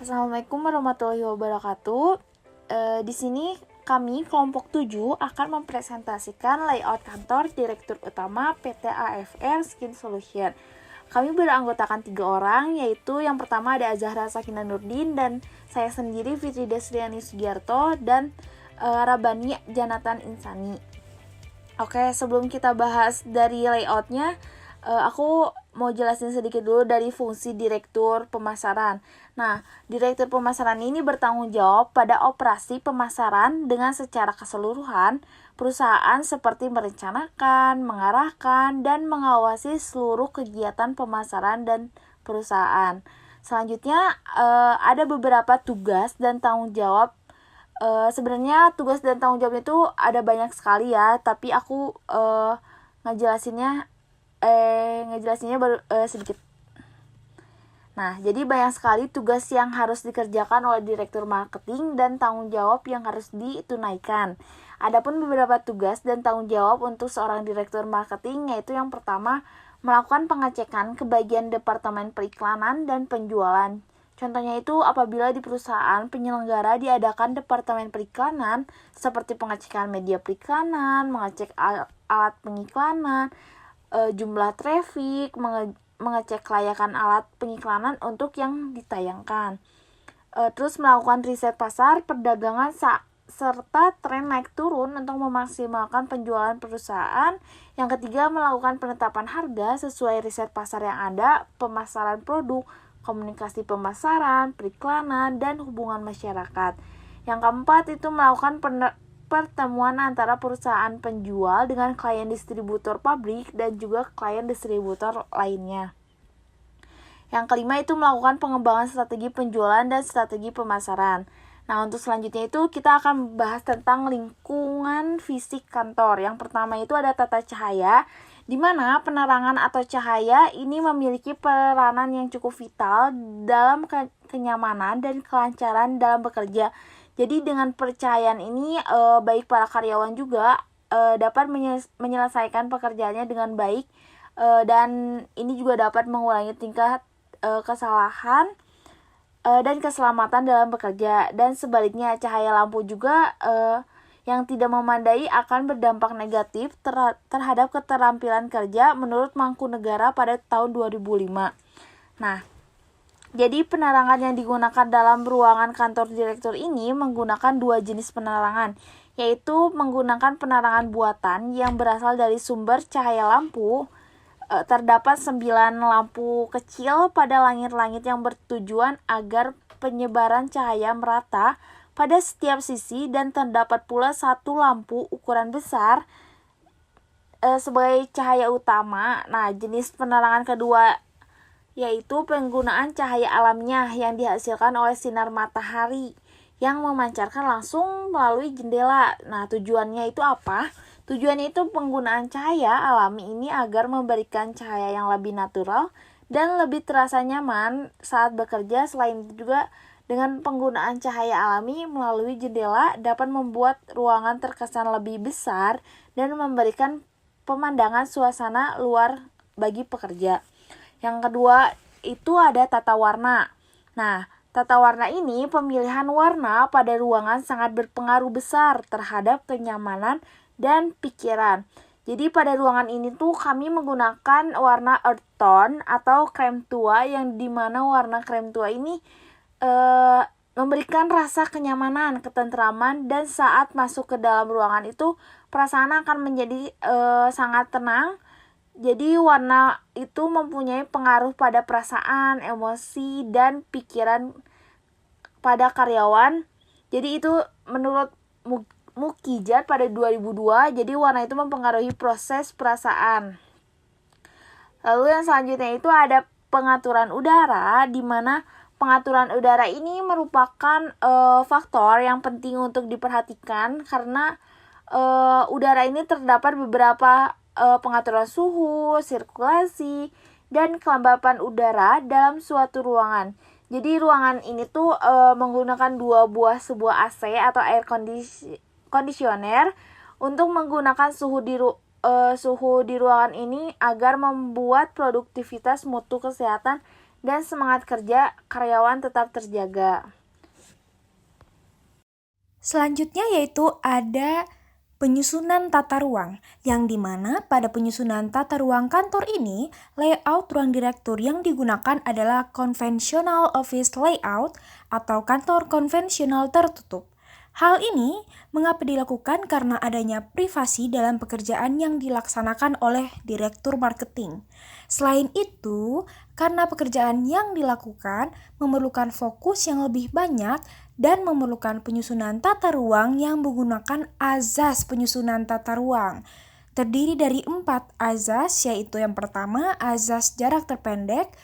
Assalamualaikum warahmatullahi wabarakatuh. Di sini kami kelompok 7 akan mempresentasikan layout kantor Direktur Utama PT AFR Skin Solution. Kami beranggotakan 3 orang, yaitu yang pertama ada Azahra Sakinah Nurdin dan saya sendiri Fitri Desriani Sugiarto dan Rabani Janatan Insani. Oke, sebelum kita bahas dari layoutnya, aku mau jelasin sedikit dulu dari fungsi Direktur Pemasaran. Nah, Direktur Pemasaran ini bertanggung jawab pada operasi pemasaran dengan secara keseluruhan perusahaan seperti merencanakan, mengarahkan, dan mengawasi seluruh kegiatan pemasaran dan perusahaan. Selanjutnya, ada beberapa tugas dan tanggung jawab. Sebenarnya tugas dan tanggung jawab itu ada banyak sekali ya, tapi aku ngejelasinnya baru sedikit. Nah, jadi banyak sekali tugas yang harus dikerjakan oleh Direktur Marketing dan tanggung jawab yang harus ditunaikan. Adapun beberapa tugas dan tanggung jawab untuk seorang Direktur Marketing, yaitu yang pertama, melakukan pengecekan ke bagian Departemen Periklanan dan Penjualan. Contohnya itu apabila di perusahaan penyelenggara diadakan Departemen Periklanan, seperti pengecekan media periklanan, mengecek alat pengiklanan, jumlah traffic, mengecek kelayakan alat pengiklanan untuk yang ditayangkan. Terus melakukan riset pasar, perdagangan, serta tren naik turun untuk memaksimalkan penjualan perusahaan. Yang ketiga, melakukan penetapan harga sesuai riset pasar yang ada, pemasaran produk, komunikasi pemasaran, periklanan, dan hubungan masyarakat. Yang keempat itu melakukan pertemuan antara perusahaan penjual dengan klien distributor pabrik dan juga klien distributor lainnya. Yang kelima itu melakukan pengembangan strategi penjualan dan strategi pemasaran. Nah, untuk selanjutnya itu kita akan membahas tentang lingkungan fisik kantor. Yang pertama itu ada tata cahaya, di mana penerangan atau cahaya ini memiliki peranan yang cukup vital dalam kenyamanan dan kelancaran dalam bekerja. Jadi dengan percahayaan ini baik para karyawan juga dapat menyelesaikan pekerjaannya dengan baik, dan ini juga dapat mengurangi tingkat kesalahan dan keselamatan dalam bekerja. Dan sebaliknya, cahaya lampu juga yang tidak memadai akan berdampak negatif terhadap keterampilan kerja menurut Mangkunegara pada tahun 2005. Nah, jadi penerangan yang digunakan dalam ruangan kantor direktur ini menggunakan 2 jenis penerangan, yaitu menggunakan penerangan buatan yang berasal dari sumber cahaya lampu. Terdapat 9 lampu kecil pada langit-langit yang bertujuan agar penyebaran cahaya merata pada setiap sisi, dan terdapat pula 1 lampu ukuran besar sebagai cahaya utama. Nah, jenis penerangan kedua yaitu penggunaan cahaya alamiah yang dihasilkan oleh sinar matahari yang memancarkan langsung melalui jendela. Nah, tujuannya itu apa? Tujuannya itu penggunaan cahaya alami ini agar memberikan cahaya yang lebih natural dan lebih terasa nyaman saat bekerja. Selain itu juga dengan penggunaan cahaya alami melalui jendela dapat membuat ruangan terkesan lebih besar dan memberikan pemandangan suasana luar bagi pekerja. Yang kedua itu ada tata warna. Nah, tata warna ini pemilihan warna pada ruangan sangat berpengaruh besar terhadap kenyamanan dan pikiran. Jadi pada ruangan ini tuh kami menggunakan warna earth tone atau krem tua, yang dimana warna krem tua ini memberikan rasa kenyamanan, ketentraman, dan saat masuk ke dalam ruangan itu perasaan akan menjadi sangat tenang. Jadi warna itu mempunyai pengaruh pada perasaan, emosi, dan pikiran pada karyawan. Jadi itu menurut Mukijat pada 2002, jadi warna itu mempengaruhi proses perasaan. Lalu yang selanjutnya itu ada pengaturan udara, di mana pengaturan udara ini merupakan faktor yang penting untuk diperhatikan karena udara ini terdapat beberapa pengaturan suhu, sirkulasi, dan kelembapan udara dalam suatu ruangan. Jadi ruangan ini tuh menggunakan sebuah AC atau air conditioner untuk menggunakan suhu di ruangan ini agar membuat produktivitas mutu kesehatan dan semangat kerja karyawan tetap terjaga. Selanjutnya yaitu ada penyusunan tata ruang, yang dimana pada penyusunan tata ruang kantor ini, layout ruang direktur yang digunakan adalah conventional office layout atau kantor konvensional tertutup. Hal ini mengapa dilakukan karena adanya privasi dalam pekerjaan yang dilaksanakan oleh direktur marketing. Selain itu, karena pekerjaan yang dilakukan memerlukan fokus yang lebih banyak dan memerlukan penyusunan tata ruang yang menggunakan azas penyusunan tata ruang. Terdiri dari 4 azas, yaitu yang pertama azas jarak terpendek.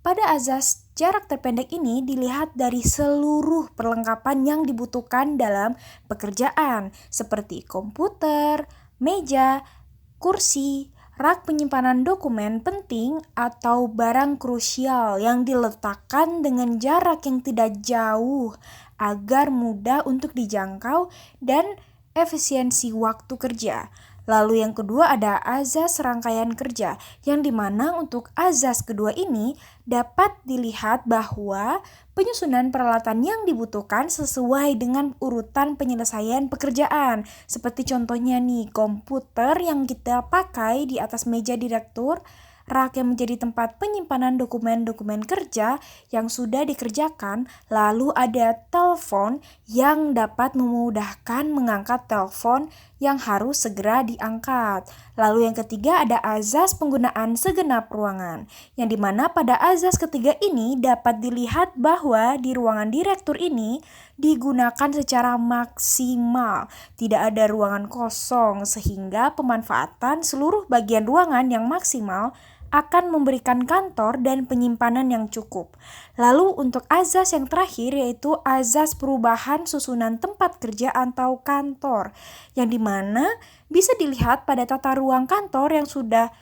Pada azas jarak terpendek ini dilihat dari seluruh perlengkapan yang dibutuhkan dalam pekerjaan, seperti komputer, meja, kursi, rak penyimpanan dokumen penting atau barang krusial yang diletakkan dengan jarak yang tidak jauh agar mudah untuk dijangkau dan efisiensi waktu kerja. Lalu yang kedua ada azas rangkaian kerja, yang dimana untuk azas kedua ini dapat dilihat bahwa penyusunan peralatan yang dibutuhkan sesuai dengan urutan penyelesaian pekerjaan. Seperti contohnya nih, komputer yang kita pakai di atas meja direktur, rak yang menjadi tempat penyimpanan dokumen-dokumen kerja yang sudah dikerjakan, lalu ada telepon yang dapat memudahkan mengangkat telepon yang harus segera diangkat. Lalu yang ketiga ada azas penggunaan segenap ruangan, yang dimana pada azas ketiga ini dapat dilihat bahwa di ruangan direktur ini digunakan secara maksimal, tidak ada ruangan kosong, sehingga pemanfaatan seluruh bagian ruangan yang maksimal akan memberikan kantor dan penyimpanan yang cukup. Lalu untuk azas yang terakhir yaitu azas perubahan susunan tempat kerja atau kantor, yang dimana bisa dilihat pada tata ruang kantor yang sudah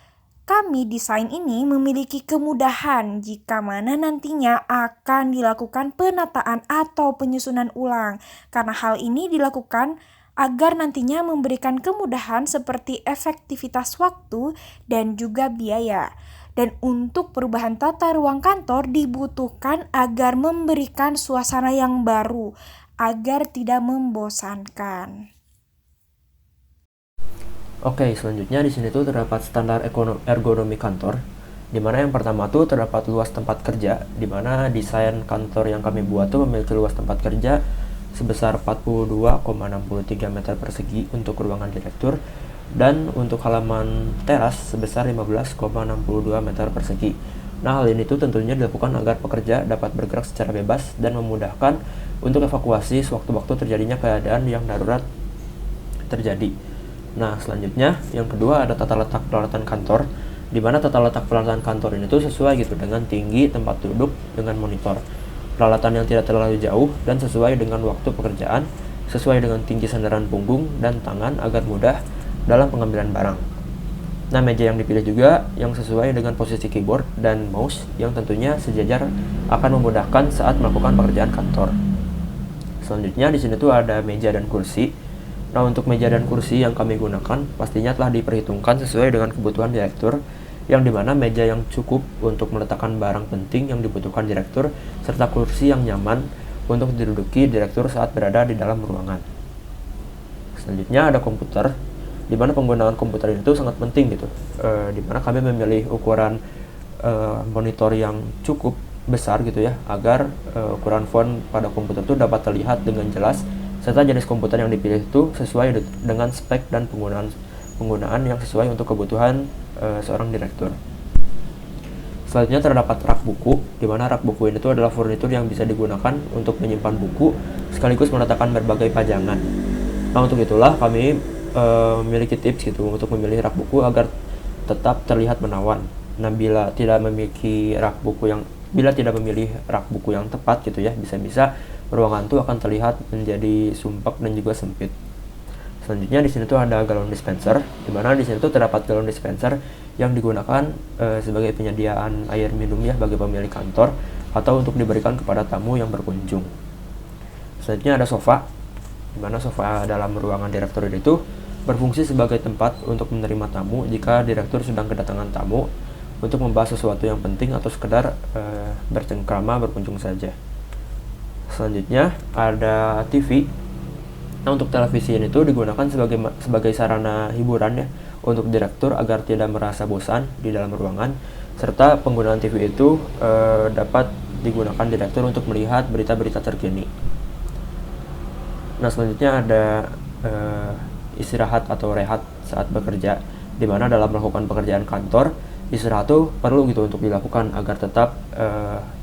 kami desain ini memiliki kemudahan jika mana nantinya akan dilakukan penataan atau penyusunan ulang, karena hal ini dilakukan agar nantinya memberikan kemudahan seperti efektivitas waktu dan juga biaya. Dan untuk perubahan tata ruang kantor dibutuhkan agar memberikan suasana yang baru, agar tidak membosankan. Oke, selanjutnya di sini tuh terdapat standar ergonomi kantor, di mana yang pertama tuh terdapat luas tempat kerja, di mana desain kantor yang kami buat tuh memiliki luas tempat kerja sebesar 42,63 meter persegi untuk ruangan direktur, dan untuk halaman teras sebesar 15,62 meter persegi. Nah, hal ini tuh tentunya dilakukan agar pekerja dapat bergerak secara bebas dan memudahkan untuk evakuasi sewaktu-waktu terjadinya keadaan yang darurat terjadi. Nah, selanjutnya yang kedua ada tata letak peralatan kantor, di mana tata letak peralatan kantor ini tuh sesuai gitu dengan tinggi tempat duduk dengan monitor, peralatan yang tidak terlalu jauh dan sesuai dengan waktu pekerjaan, sesuai dengan tinggi sandaran punggung dan tangan agar mudah dalam pengambilan barang. Nah, meja yang dipilih juga yang sesuai dengan posisi keyboard dan mouse yang tentunya sejajar akan memudahkan saat melakukan pekerjaan kantor. Selanjutnya di sini tuh ada meja dan kursi. Nah, untuk meja dan kursi yang kami gunakan pastinya telah diperhitungkan sesuai dengan kebutuhan direktur, yang dimana meja yang cukup untuk meletakkan barang penting yang dibutuhkan direktur, serta kursi yang nyaman untuk diduduki direktur saat berada di dalam ruangan. Selanjutnya ada komputer, di mana penggunaan komputer itu sangat penting gitu, di mana kami memilih ukuran monitor yang cukup besar gitu ya, agar ukuran font pada komputer itu dapat terlihat dengan jelas, serta jenis komputer yang dipilih itu sesuai dengan spek dan penggunaan yang sesuai untuk kebutuhan seorang direktur. Selanjutnya terdapat rak buku, di mana rak buku ini adalah furnitur yang bisa digunakan untuk menyimpan buku sekaligus meletakkan berbagai pajangan. Nah, untuk itulah kami memiliki tips gitu untuk memilih rak buku agar tetap terlihat menawan. Nah, bila tidak memilih rak buku yang tepat gitu ya, bisa-bisa ruangan itu akan terlihat menjadi sumpek dan juga sempit. Selanjutnya di sini tuh ada galon dispenser, di mana di sini tuh terdapat galon dispenser yang digunakan sebagai penyediaan air minum ya bagi pemilik kantor atau untuk diberikan kepada tamu yang berkunjung. Selanjutnya ada sofa, di mana sofa dalam ruangan direktur itu berfungsi sebagai tempat untuk menerima tamu jika direktur sedang kedatangan tamu, untuk membahas sesuatu yang penting atau sekedar bercengkrama berkunjung saja. Selanjutnya ada TV. Nah, untuk televisi ini tuh digunakan sebagai sarana hiburan ya untuk direktur agar tidak merasa bosan di dalam ruangan, serta penggunaan TV itu dapat digunakan direktur untuk melihat berita-berita terkini. Nah, selanjutnya ada istirahat atau rehat saat bekerja, di mana dalam melakukan pekerjaan kantor, istirahat tuh perlu gitu untuk dilakukan agar tetap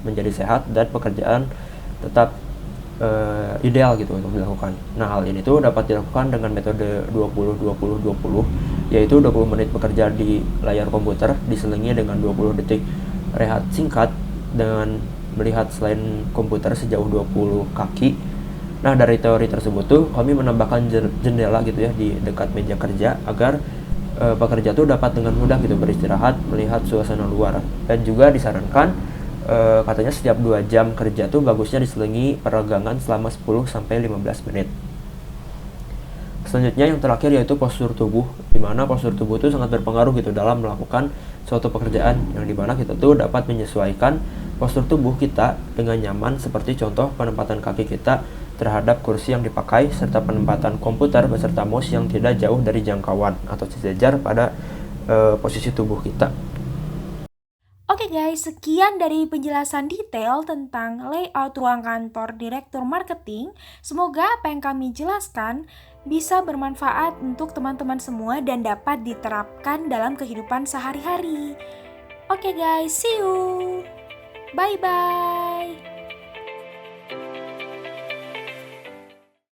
menjadi sehat dan pekerjaan tetap ideal gitu untuk dilakukan. Nah, hal ini tuh dapat dilakukan dengan metode 20-20-20, yaitu 20 menit bekerja di layar komputer diselingi dengan 20 detik rehat singkat dengan melihat selain komputer sejauh 20 kaki. Nah, dari teori tersebut tuh kami menambahkan jendela gitu ya di dekat meja kerja agar pekerja tuh dapat dengan mudah gitu beristirahat melihat suasana luar. Dan juga disarankan katanya setiap 2 jam kerja tuh bagusnya diselingi peregangan selama 10-15 menit. Selanjutnya yang terakhir yaitu postur tubuh, di mana postur tubuh itu sangat berpengaruh gitu dalam melakukan suatu pekerjaan, yang dimana kita tuh dapat menyesuaikan postur tubuh kita dengan nyaman, seperti contoh penempatan kaki kita terhadap kursi yang dipakai, serta penempatan komputer beserta mouse yang tidak jauh dari jangkauan atau sejajar pada posisi tubuh kita. Oke guys, sekian dari penjelasan detail tentang layout ruang kantor Direktur Marketing. Semoga apa yang kami jelaskan bisa bermanfaat untuk teman-teman semua dan dapat diterapkan dalam kehidupan sehari-hari. Oke guys, see you. Bye-bye.